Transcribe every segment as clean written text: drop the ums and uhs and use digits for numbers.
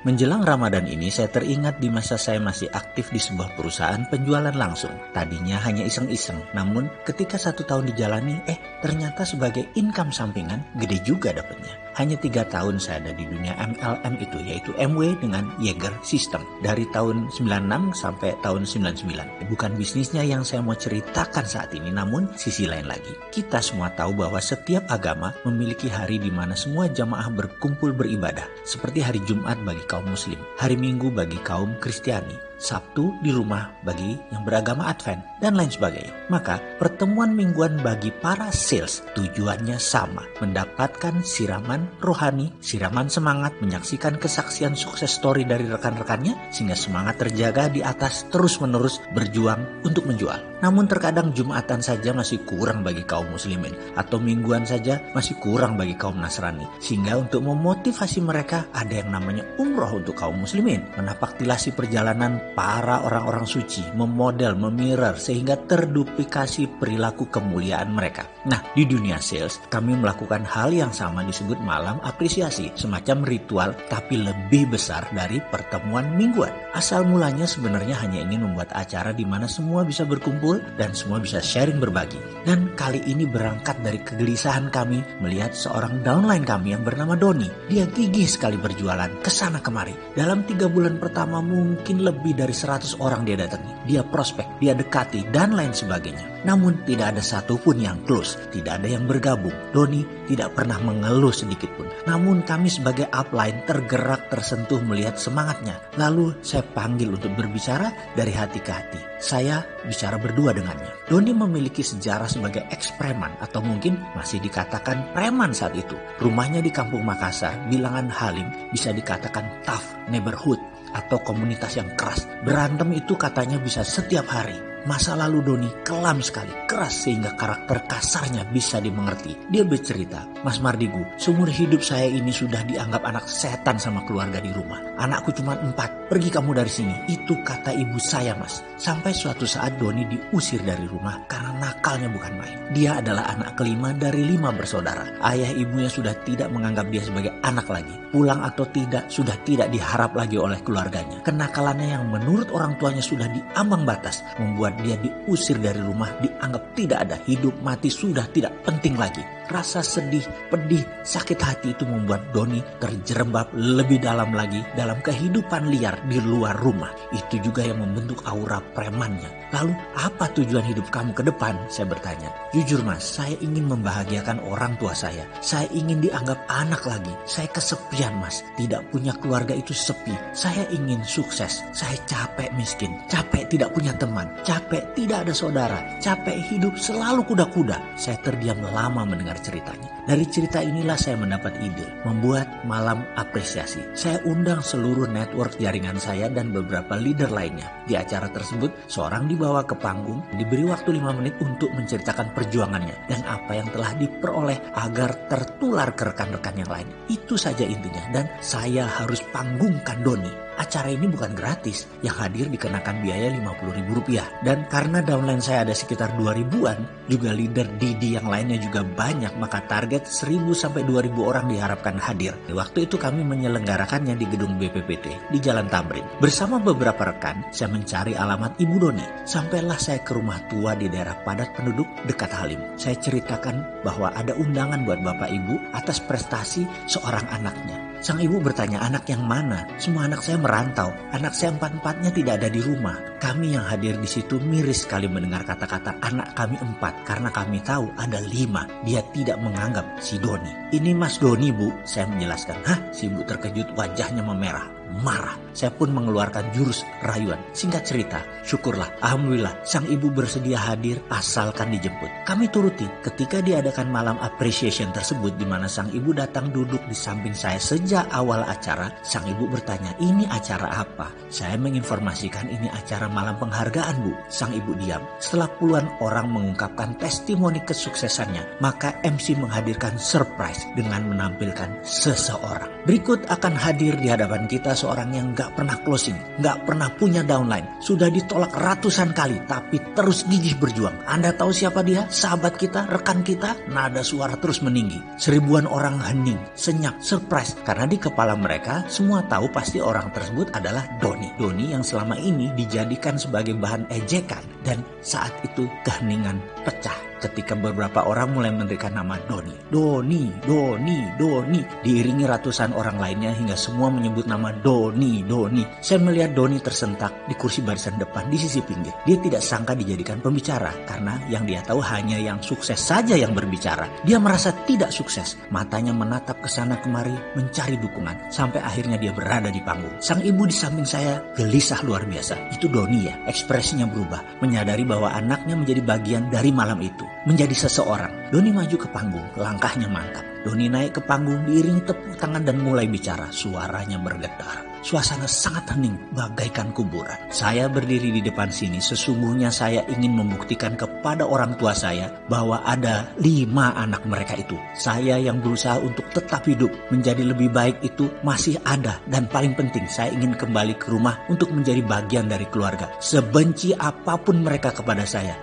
Menjelang Ramadan ini saya teringat di masa saya masih aktif di sebuah perusahaan penjualan langsung. Tadinya hanya iseng-iseng, namun ketika 1 tahun dijalani, ternyata sebagai income sampingan gede juga dapatnya. Hanya 3 tahun saya ada di dunia MLM itu, yaitu MW dengan Jaeger System. Dari tahun 96 sampai tahun 99. Bukan bisnisnya yang saya mau ceritakan saat ini, namun sisi lain lagi. Kita semua tahu bahwa setiap agama memiliki hari di mana semua jamaah berkumpul beribadah. Seperti hari Jumat bagi kaum Muslim, hari Minggu bagi kaum Kristiani, Sabtu di rumah bagi yang beragama Advent, dan lain sebagainya. Maka pertemuan mingguan bagi para sales tujuannya sama, mendapatkan siraman rohani, siraman semangat, menyaksikan kesaksian sukses story dari rekan-rekannya, sehingga semangat terjaga di atas terus-menerus berjuang untuk menjual. Namun terkadang Jumatan saja masih kurang bagi kaum muslimin, atau mingguan saja masih kurang bagi kaum Nasrani, sehingga untuk memotivasi mereka ada yang namanya umroh untuk kaum muslimin, menapaktilasi perjalanan para orang-orang suci, memodel, memirror, sehingga terduplikasi perilaku kemuliaan mereka. Nah, di dunia sales, kami melakukan hal yang sama disebut malam apresiasi, semacam ritual tapi lebih besar dari pertemuan mingguan. Asal mulanya sebenarnya hanya ingin membuat acara di mana semua bisa berkumpul dan semua bisa sharing berbagi. Dan kali ini berangkat dari kegelisahan kami melihat seorang downline kami yang bernama Doni. Dia gigih sekali berjualan kesana kemari. Dalam 3 bulan pertama mungkin lebih dari 100 orang dia datangi. Dia prospek, dia dekati, dan lain sebagainya. Namun tidak ada satupun yang close, tidak ada yang bergabung. Doni tidak pernah mengeluh sedikit pun. Namun kami sebagai upline tergerak, tersentuh melihat semangatnya. Lalu saya panggil untuk berbicara dari hati ke hati. Saya bicara berdua dengannya. Doni memiliki sejarah sebagai ex-preman, atau mungkin masih dikatakan preman saat itu. Rumahnya di Kampung Makassar, bilangan Halim, bisa dikatakan tough neighborhood atau komunitas yang keras. Berantem itu katanya bisa setiap hari. Masa lalu Doni kelam sekali, keras sehingga karakter kasarnya bisa dimengerti. Dia bercerita, "Mas Mardigu, seumur hidup saya ini sudah dianggap anak setan sama keluarga di rumah. Anakku cuma 4, pergi kamu dari sini." Itu kata ibu saya, Mas. Sampai suatu saat Doni diusir dari rumah karena nakalnya bukan main. Dia adalah anak kelima dari 5 bersaudara. Ayah ibunya sudah tidak menganggap dia sebagai anak lagi. Pulang atau tidak sudah tidak diharap lagi oleh keluarganya. Kenakalannya yang menurut orang tuanya sudah diambang batas membuat dia diusir dari rumah, dianggap tidak ada, hidup mati sudah tidak penting lagi. Rasa sedih, pedih, sakit hati itu membuat Doni terjerembab lebih dalam lagi dalam kehidupan liar di luar rumah. Itu juga yang membentuk aura premannya. Lalu apa tujuan hidup kamu ke depan? Saya bertanya. Jujur Mas, saya ingin membahagiakan orang tua saya. Saya ingin dianggap anak lagi. Saya kesepian Mas, tidak punya keluarga itu sepi. Saya ingin sukses. Saya capek miskin, capek tidak punya teman, capek tidak ada saudara, capek hidup selalu kuda-kuda. Saya terdiam lama mendengar ceritanya. Dari cerita inilah saya mendapat ide membuat malam apresiasi. Saya undang seluruh network jaringan saya dan beberapa leader lainnya. Di acara tersebut, seorang dibawa ke panggung, diberi waktu 5 menit untuk menceritakan perjuangannya dan apa yang telah diperoleh agar tertular ke rekan-rekan yang lain. Itu saja intinya, dan saya harus panggungkan Doni. Acara ini bukan gratis, yang hadir dikenakan biaya Rp50.000. Dan karena downline saya ada sekitar 2.000-an, juga leader Didi yang lainnya juga banyak, maka target 1.000 sampai 2.000 orang diharapkan hadir. Waktu itu kami menyelenggarakannya di gedung BPPT di Jalan Tamrin. Bersama beberapa rekan, saya mencari alamat Ibu Doni. Sampailah saya ke rumah tua di daerah padat penduduk dekat Halim. Saya ceritakan bahwa ada undangan buat Bapak Ibu atas prestasi seorang anaknya. Sang ibu bertanya, anak yang mana? Semua anak saya merantau. Anak saya 4-4-nya tidak ada di rumah. Kami yang hadir di situ miris sekali mendengar kata-kata anak kami 4 karena kami tahu ada 5. Dia tidak menganggap si Doni. Ini Mas Doni Bu, saya menjelaskan. Hah? Si ibu terkejut, wajahnya memerah. Marah. Saya pun mengeluarkan jurus rayuan. Singkat cerita, syukurlah, alhamdulillah sang ibu bersedia hadir asalkan dijemput. Kami turuti. Ketika diadakan malam appreciation tersebut di mana sang ibu datang duduk di samping saya sejak awal acara, sang ibu bertanya, "Ini acara apa?" Saya menginformasikan ini acara acara malam penghargaan, Bu. Sang ibu diam. Setelah puluhan orang mengungkapkan testimoni kesuksesannya, maka MC menghadirkan surprise dengan menampilkan seseorang. Berikut akan hadir di hadapan kita seorang yang gak pernah closing, gak pernah punya downline, sudah ditolak ratusan kali, tapi terus gigih berjuang. Anda tahu siapa dia? Sahabat kita, rekan kita? Nada suara terus meninggi. Seribuan orang hening, senyap, surprise, karena di kepala mereka semua tahu pasti orang tersebut adalah Doni. Doni yang selama ini dijadikan sebagai bahan ejekan, dan saat itu keheningan pecah ketika beberapa orang mulai memberikan nama Doni. Doni, Doni, Doni. Diiringi ratusan orang lainnya hingga semua menyebut nama Doni, Doni. Saya melihat Doni tersentak di kursi barisan depan di sisi pinggir. Dia tidak sangka dijadikan pembicara karena yang dia tahu hanya yang sukses saja yang berbicara. Dia merasa tidak sukses. Matanya menatap ke sana kemari mencari dukungan sampai akhirnya dia berada di panggung. Sang ibu di samping saya gelisah luar biasa. Itu Doni ya. Ekspresinya berubah, menyadari bahwa anaknya menjadi bagian dari malam itu. Menjadi seseorang. Doni maju ke panggung, langkahnya mantap. Doni naik ke panggung diiringi tepuk tangan dan mulai bicara. Suaranya bergetar. Suasana sangat hening, bagaikan kuburan. Saya berdiri di depan sini, sesungguhnya saya ingin membuktikan kepada orang tua saya bahwa ada 5 anak mereka itu. Saya yang berusaha untuk tetap hidup, menjadi lebih baik itu masih ada. Dan paling penting, saya ingin kembali ke rumah untuk menjadi bagian dari keluarga. Sebenci apapun mereka kepada saya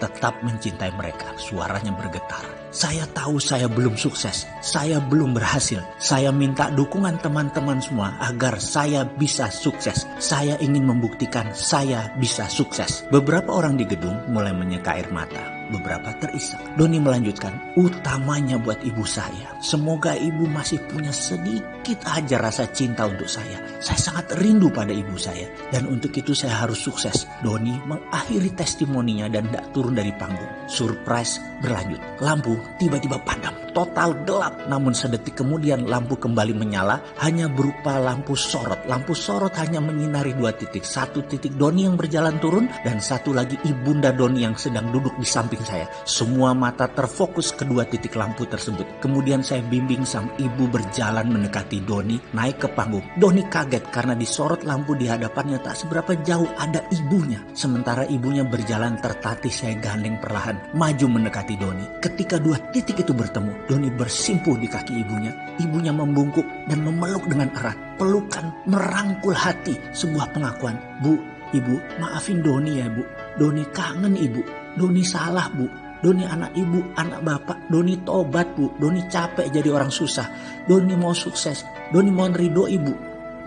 tetap mencintai mereka. Suaranya bergetar. Saya tahu saya belum sukses, saya belum berhasil. Saya minta dukungan teman-teman semua agar saya bisa sukses. Saya ingin membuktikan saya bisa sukses. Beberapa orang di gedung mulai menyeka air mata. Beberapa terisak. Doni melanjutkan, utamanya buat ibu saya. Semoga ibu masih punya sedikit aja rasa cinta untuk saya. Saya sangat rindu pada ibu saya. Dan untuk itu saya harus sukses. Doni mengakhiri testimoninya dan tidak turun dari panggung. Surprise berlanjut. Lampu tiba-tiba padam. Total gelap. Namun sedetik kemudian lampu kembali menyala. Hanya berupa lampu sorot. Lampu sorot hanya menyinari 2 titik. 1 titik Doni yang berjalan turun. Dan 1 lagi ibunda Doni yang sedang duduk di samping saya. Semua mata terfokus ke 2 titik lampu tersebut. Kemudian saya bimbing sang ibu berjalan mendekati Doni, naik ke panggung. Doni kaget karena disorot lampu di hadapannya tak seberapa jauh ada ibunya. Sementara ibunya berjalan tertatih, saya gandeng perlahan maju mendekati Doni. Ketika 2 titik itu bertemu, Doni bersimpuh di kaki ibunya. Ibunya membungkuk dan memeluk dengan erat. Pelukan merangkul hati. Sebuah pengakuan, Bu, Ibu, maafin Doni ya Bu. Doni kangen Ibu. Doni salah Bu. Doni anak ibu, anak bapak. Doni tobat Bu. Doni capek jadi orang susah. Doni mau sukses. Doni mohon ridho Ibu.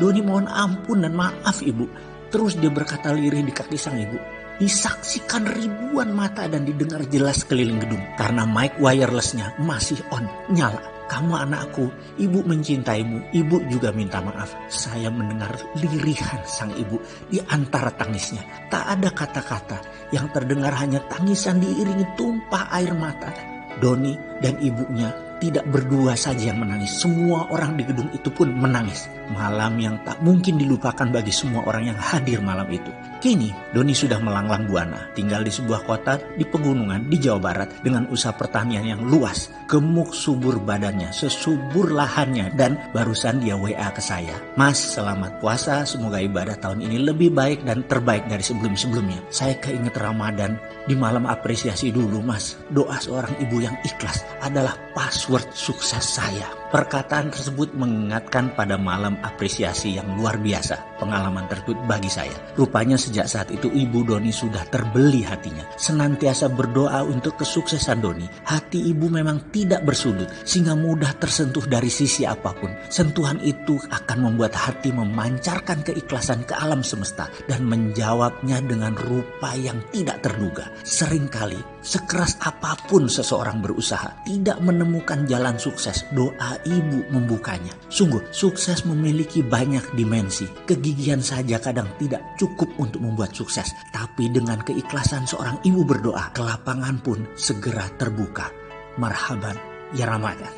Doni mohon ampun dan maaf Ibu. Terus dia berkata lirih di kaki sang ibu. Disaksikan ribuan mata dan didengar jelas keliling gedung. Karena mic wirelessnya masih on, nyala. Kamu anakku, ibu mencintaimu, ibu juga minta maaf. Saya mendengar lirihan sang ibu di antara tangisnya. Tak ada kata-kata, yang terdengar hanya tangisan diiringi tumpah air mata. Doni dan ibunya tidak berdua saja yang menangis. Semua orang di gedung itu pun menangis. Malam yang tak mungkin dilupakan bagi semua orang yang hadir malam itu. Kini Doni sudah melanglang buana, tinggal di sebuah kota di pegunungan di Jawa Barat dengan usaha pertanian yang luas. Gemuk subur badannya, sesubur lahannya, dan barusan dia WA ke saya. Mas, selamat puasa, semoga ibadah tahun ini lebih baik dan terbaik dari sebelum-sebelumnya. Saya keinget Ramadan, di malam apresiasi dulu Mas. Doa seorang ibu yang ikhlas adalah password sukses saya. Perkataan tersebut mengingatkan pada malam apresiasi yang luar biasa. Pengalaman tersebut bagi saya. Rupanya sejak saat itu ibu Doni sudah terbeli hatinya. Senantiasa berdoa untuk kesuksesan Doni. Hati ibu memang tidak bersudut sehingga mudah tersentuh dari sisi apapun. Sentuhan itu akan membuat hati memancarkan keikhlasan ke alam semesta dan menjawabnya dengan rupa yang tidak terduga. Seringkali sekeras apapun seseorang berusaha tidak menemukan jalan sukses, doa ibu membukanya. Sungguh, sukses memiliki banyak dimensi. Kegigihan saja kadang tidak cukup untuk membuat sukses. Tapi dengan keikhlasan seorang ibu berdoa, kelapangan pun segera terbuka. Marhaban ya Ramadan.